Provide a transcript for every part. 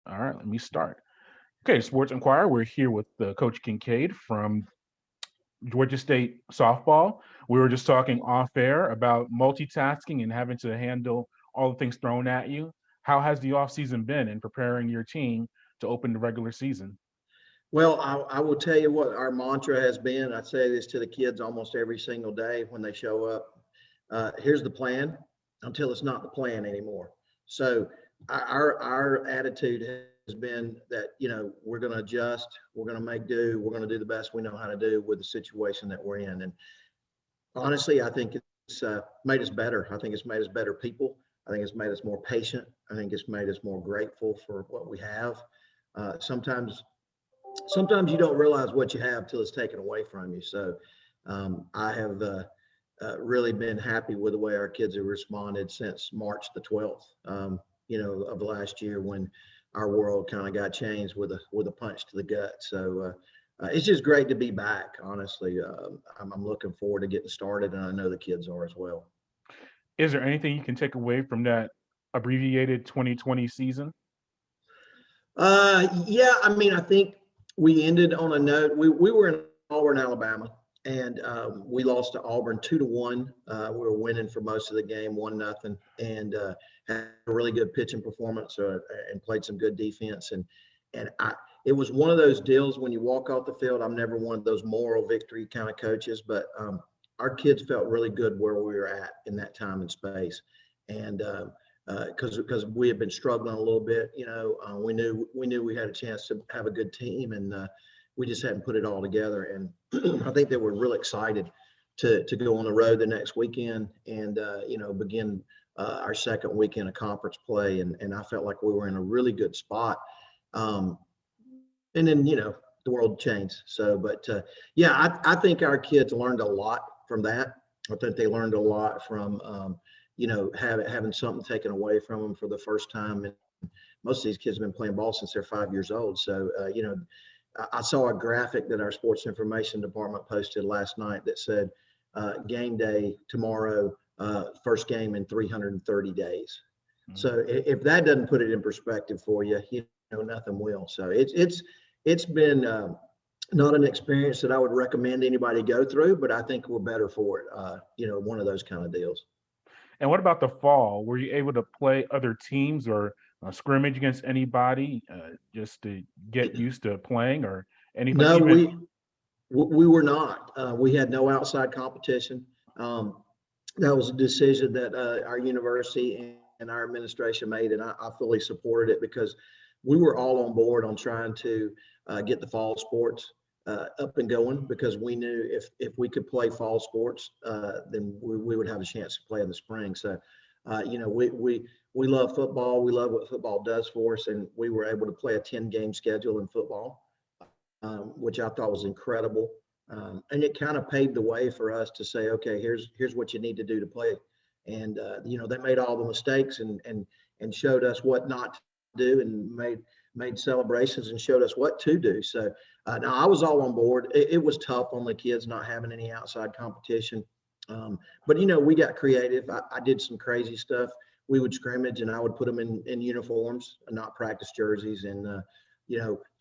All right, let me start. Okay, Sports Inquirer, we're here with Coach Kincaid from Georgia State softball. We were just talking off air about multitasking and having to handle all the things thrown at you. How has the offseason been in preparing your team to open the regular season? Well, I will tell you what our mantra has been. I say this to the kids almost every single day when they show up. Here's the plan until it's not the plan anymore. So our attitude has been that, we're going to adjust, we're going to make do, we're going to do the best we know how to do with the situation that we're in. And honestly, I think it's made us better. I think it's made us better people. I think it's made us more patient. I think it's made us more grateful for what we have. Sometimes you don't realize what you have till it's taken away from you. So I have really been happy with the way our kids have responded since March the 12th, of last year when our world kind of got changed with a punch to the gut. So it's just great to be back. Honestly, I'm looking forward to getting started, and I know the kids are as well. Is there anything you can take away from that abbreviated 2020 season? Yeah, I mean, I think we ended on a note. We were in Auburn, Alabama, and we lost to Auburn 2-1. We were winning for most of the game, 1-0, and had a really good pitching performance and played some good defense. And it was one of those deals when you walk off the field. I'm never one of those moral victory kind of coaches, but our kids felt really good where we were at in that time and space, and because we had been struggling a little bit, we knew we had a chance to have a good team, and we just hadn't put it all together. And I think they were really excited to go on the road the next weekend and begin our second weekend of conference play, and I felt like we were in a really good spot. And then the world changed. So, but yeah, I think our kids learned a lot from that. I think they learned a lot from having something taken away from them for the first time. And most of these kids have been playing ball since they're 5 years old. So, I saw a graphic that our sports information department posted last night that said game day tomorrow, first game in 330 days. Mm-hmm. So if that doesn't put it in perspective for you, nothing will. So it's been not an experience that I would recommend anybody go through, but I think we're better for it. One of those kind of deals. And what about the fall? Were you able to play other teams or scrimmage against anybody just to get used to playing or anything? No, we were not. We had no outside competition. That was a decision that our university and our administration made, and I fully supported it because we were all on board on trying to get the fall sports up and going, because we knew if we could play fall sports, then we would have a chance to play in the spring. So, we love football. We love what football does for us, and we were able to play a 10-game schedule in football, which I thought was incredible. And it kind of paved the way for us to say, okay, here's what you need to do to play. And they made all the mistakes and showed us what not to do, and made celebrations and showed us what to do. So now I was all on board. It was tough on the kids not having any outside competition. But we got creative. I did some crazy stuff. We would scrimmage and I would put them in uniforms and not practice jerseys, and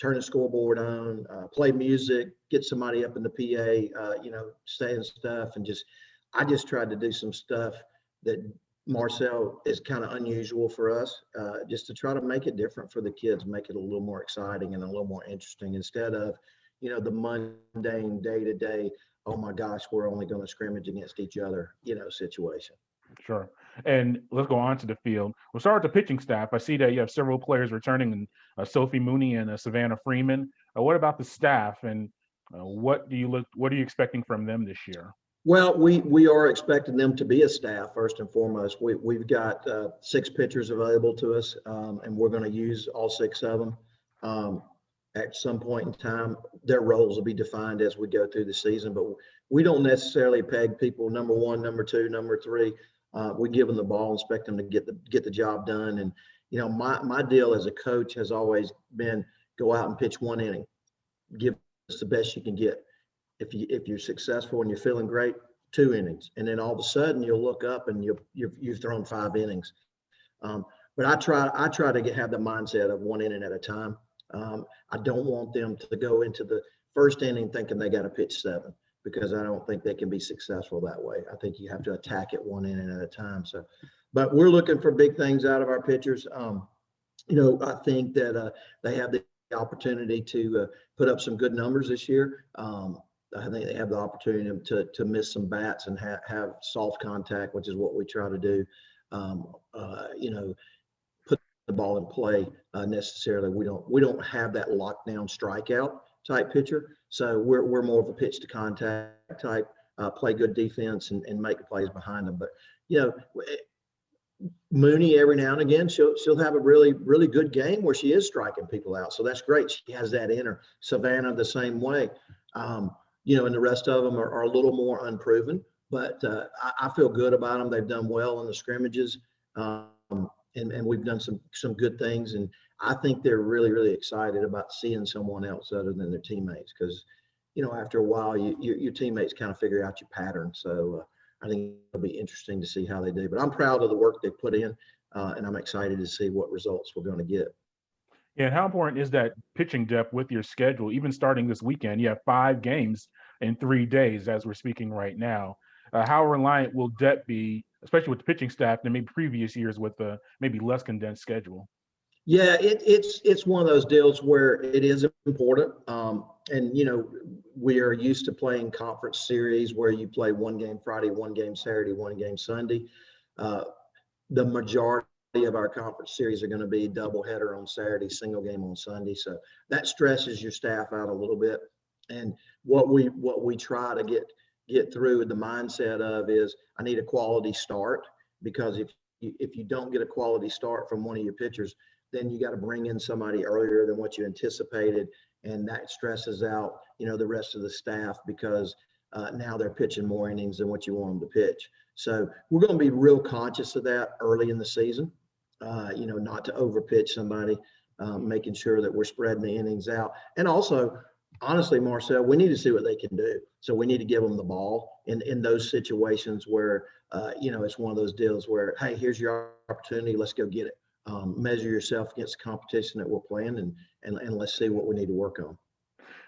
turn the scoreboard on, play music, get somebody up in the PA, saying stuff, and I just tried to do some stuff that Marcel is kind of unusual for us, just to try to make it different for the kids, make it a little more exciting and a little more interesting, instead of, the mundane day-to-day, oh my gosh, we're only going to scrimmage against each other, situation. Sure. And let's go on to the field. We'll start with the pitching staff. I see that you have several players returning, Sophie, Mooney, and Savannah, Freeman. What about the staff, and what are you expecting from them this year? Well, we are expecting them to be a staff first and foremost. We've got 6 pitchers available to us, and we're going to use all 6 of them. At some point in time, their roles will be defined as we go through the season, but we don't necessarily peg people number 1, number 2, number 3. We give them the ball, expect them to get the job done. And my deal as a coach has always been go out and pitch 1 inning, give us the best you can get. If you're successful and you're feeling great, 2 innings, and then all of a sudden you'll look up and you've thrown 5 innings. but I try to have the mindset of one inning at a time. I don't want them to go into the first inning thinking they got to pitch 7, because I don't think they can be successful that way. I think you have to attack it one inning at a time. So, but we're looking for big things out of our pitchers. I think that they have the opportunity to put up some good numbers this year. I think they have the opportunity to miss some bats and have soft contact, which is what we try to do. Put the ball in play necessarily. We don't have that lockdown strikeout type pitcher, so we're more of a pitch to contact type. Play good defense and make the plays behind them. But Mooney, every now and again, she'll have a really, really good game where she is striking people out. So that's great. She has that in her. Savannah the same way. And the rest of them are a little more unproven, but I feel good about them. They've done well in the scrimmages, and we've done some good things. And I think they're really, really excited about seeing someone else other than their teammates, because, after a while, your teammates kind of figure out your pattern. So I think it'll be interesting to see how they do. But I'm proud of the work they put in, and I'm excited to see what results we're going to get. Yeah, and how important is that pitching depth with your schedule? Even starting this weekend, you have 5 games in 3 days as we're speaking right now. How reliant will depth be, especially with the pitching staff, than maybe previous years with the maybe less condensed schedule? Yeah, it's one of those deals where it is important. And we are used to playing conference series where you play one game Friday, one game Saturday, one game Sunday. The majority of our conference series are going to be doubleheader on Saturday, single game on Sunday. So that stresses your staff out a little bit. And what we try to get through the mindset of is, I need a quality start, because if you don't get a quality start from one of your pitchers, then you got to bring in somebody earlier than what you anticipated, and that stresses out the rest of the staff, because now they're pitching more innings than what you want them to pitch. So we're going to be real conscious of that early in the season, not to overpitch somebody, making sure that we're spreading the innings out. And also, honestly, Marcel, we need to see what they can do. So we need to give them the ball in those situations where, it's one of those deals where, hey, here's your opportunity. Let's go get it. Measure yourself against the competition that we're playing, and let's see what we need to work on.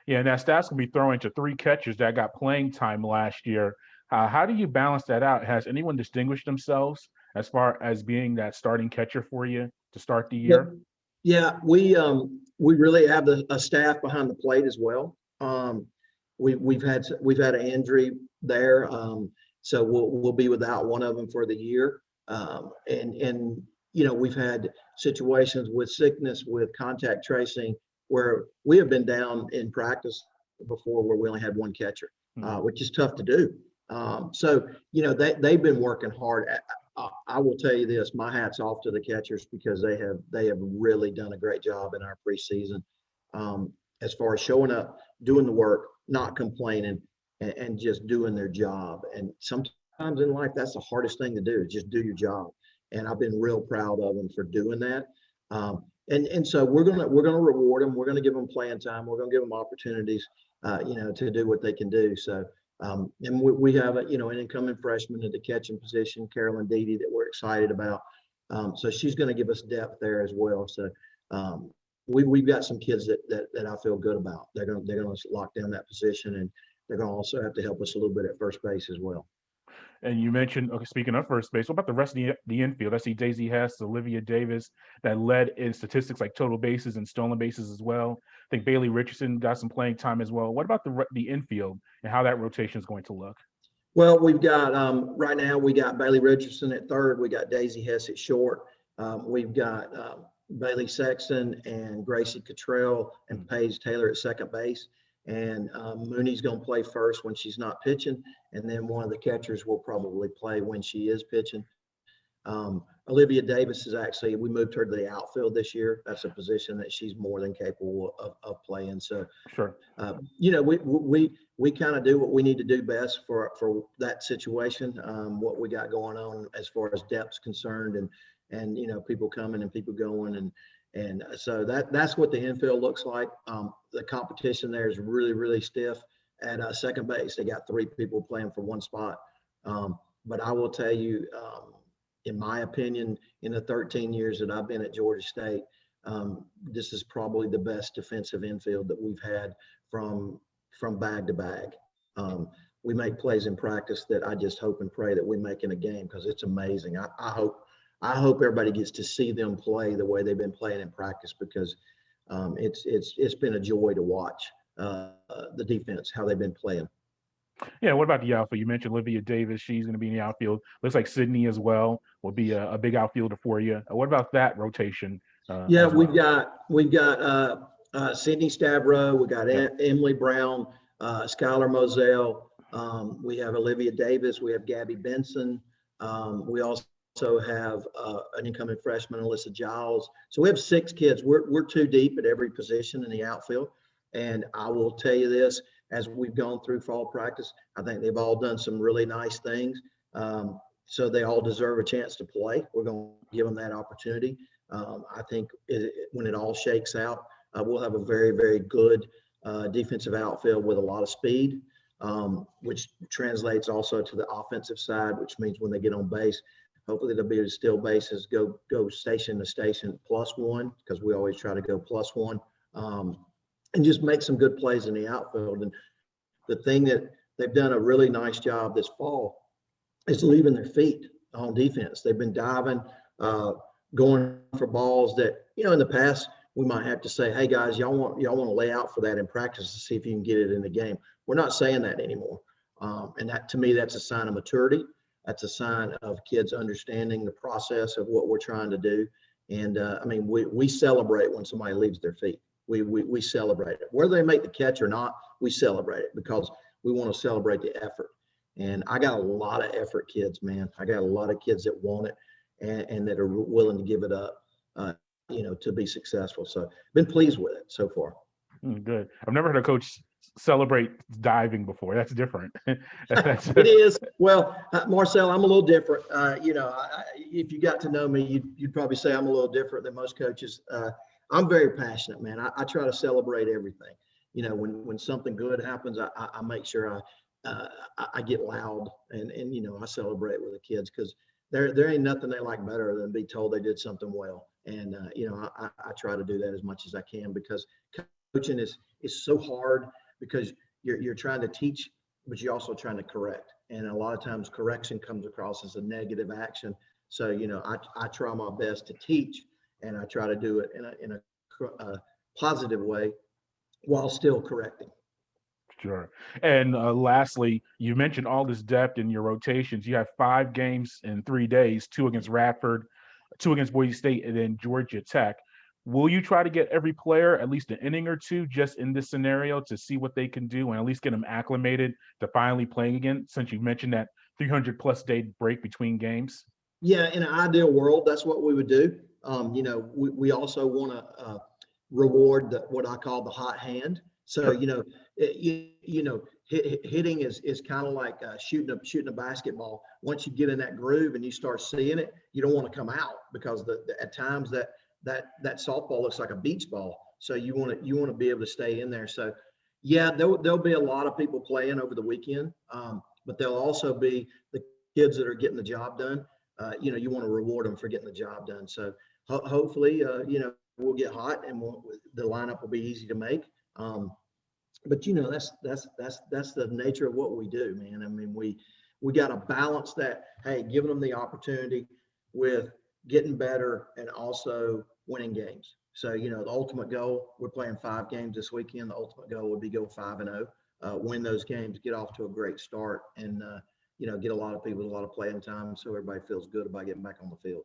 Yeah, now stats will be throwing to 3 catchers that got playing time last year. How do you balance that out? Has anyone distinguished themselves as far as being that starting catcher for you to start the year? Yeah, we really have a staff behind the plate as well. We've had an injury there, so we'll be without one of them for the year. And we've had situations with sickness, with contact tracing, where we have been down in practice before where we only had one catcher, which is tough to do. So they've been working hard. I will tell you this: my hat's off to the catchers, because they have really done a great job in our preseason, as far as showing up, doing the work, not complaining, and just doing their job. And sometimes in life, that's the hardest thing to do, is just do your job. And I've been real proud of them for doing that. And so we're gonna reward them. We're gonna give them playing time. We're gonna give them opportunities, to do what they can do. So, and we have an incoming freshman at the catching position, Carolyn Deedy, that we're excited about. So she's going to give us depth there as well. So we've got some kids that I feel good about. They're going to lock down that position, and they're going to also have to help us a little bit at first base as well. And you mentioned, okay, speaking of first base, what about the rest of the infield? I see Daisy Hess, Olivia Davis, that led in statistics like total bases and stolen bases as well. I think Bailee Richardson got some playing time as well. What about the infield and how that rotation is going to look? Well, we've got right now we got Bailee Richardson at third. We got Daisy Hess at short. We've got Bailey Sexton and Gracie Cottrell and Paige Taylor at second base. And Mooney's going to play first when she's not pitching, and then one of the catchers will probably play when she is pitching. Olivia Davis we moved her to the outfield this year. That's a position that she's more than capable of playing. So, sure, we kind of do what we need to do best for that situation. What we got going on as far as depth's concerned, and people coming and people going, and so that's what the infield looks like. The competition there is really, really stiff at second base. They got 3 people playing for one spot. But I will tell you, in my opinion, in the 13 years that I've been at Georgia State, this is probably the best defensive infield that we've had from bag to bag. We make plays in practice that I just hope and pray that we make in a game, because it's amazing. I hope everybody gets to see them play the way they've been playing in practice, because it's been a joy to watch the defense, how they've been playing. Yeah, what about the outfield? You mentioned Olivia Davis. She's going to be in the outfield. Looks like Sydney as well will be a big outfielder for you. What about that rotation? Yeah, as well? we've got Sydney Stavro. We got Emily Brown, Skylar Moselle. We have Olivia Davis. We have Gabby Benson. We also have an incoming freshman, Alyssa Giles. So we have 6 kids. We're too deep at every position in the outfield. And I will tell you this, as we've gone through fall practice, I think they've all done some really nice things. So they all deserve a chance to play. We're going to give them that opportunity. I think when it all shakes out, we'll have a very, very good defensive outfield with a lot of speed, which translates also to the offensive side, which means when they get on base, hopefully they'll be able to steal bases, go station to station +1, because we always try to go +1, and just make some good plays in the outfield. And the thing that they've done a really nice job this fall is leaving their feet on defense. They've been diving, going for balls that, in the past we might have to say, hey guys, y'all want to lay out for that in practice to see if you can get it in the game. We're not saying that anymore. And that, to me, that's a sign of maturity. That's a sign of kids understanding the process of what we're trying to do. And we celebrate when somebody leaves their feet. We celebrate it. Whether they make the catch or not, we celebrate it, because we want to celebrate the effort. And I got a lot of effort kids, man. I got a lot of kids that want it and that are willing to give it up, to be successful. So been pleased with it so far. Good. I've never heard a coach celebrate diving before. That's different. It is. Well, Marcel, I'm a little different. If you got to know me, you'd probably say I'm a little different than most coaches. I'm very passionate, man. I try to celebrate everything. When something good happens, I make sure I get loud and I celebrate with the kids, because there ain't nothing they like better than be told they did something well. And I try to do that as much as I can, because coaching is so hard, because you're trying to teach, but you're also trying to correct. And a lot of times correction comes across as a negative action. So I try my best to teach, and I try to do it in a positive way while still correcting. Sure. And lastly, you mentioned all this depth in your rotations. You have 5 games in 3 days, 2 against Radford, 2 against Boise State, and then Georgia Tech. Will you try to get every player at least an inning or 2 just in this scenario to see what they can do and at least get them acclimated to finally playing again, since you mentioned that 300+ day break between games? Yeah, in an ideal world, that's what we would do. We also want to reward what I call the hot hand. So, hitting is kind of like shooting a basketball. Once you get in that groove and you start seeing it, you don't want to come out, because at times that softball looks like a beach ball. So you want to be able to stay in there. So yeah, there'll be a lot of people playing over the weekend, but there'll also be the kids that are getting the job done. You want to reward them for getting the job done. So hopefully, we'll get hot and the lineup will be easy to make. But that's the nature of what we do, man. I mean, we got to balance that. Hey, giving them the opportunity with getting better and also winning games. So, the ultimate goal, we're playing 5 games this weekend. The ultimate goal would be go 5-0, win those games, get off to a great start, and, get a lot of people, a lot of playing time, so everybody feels good about getting back on the field.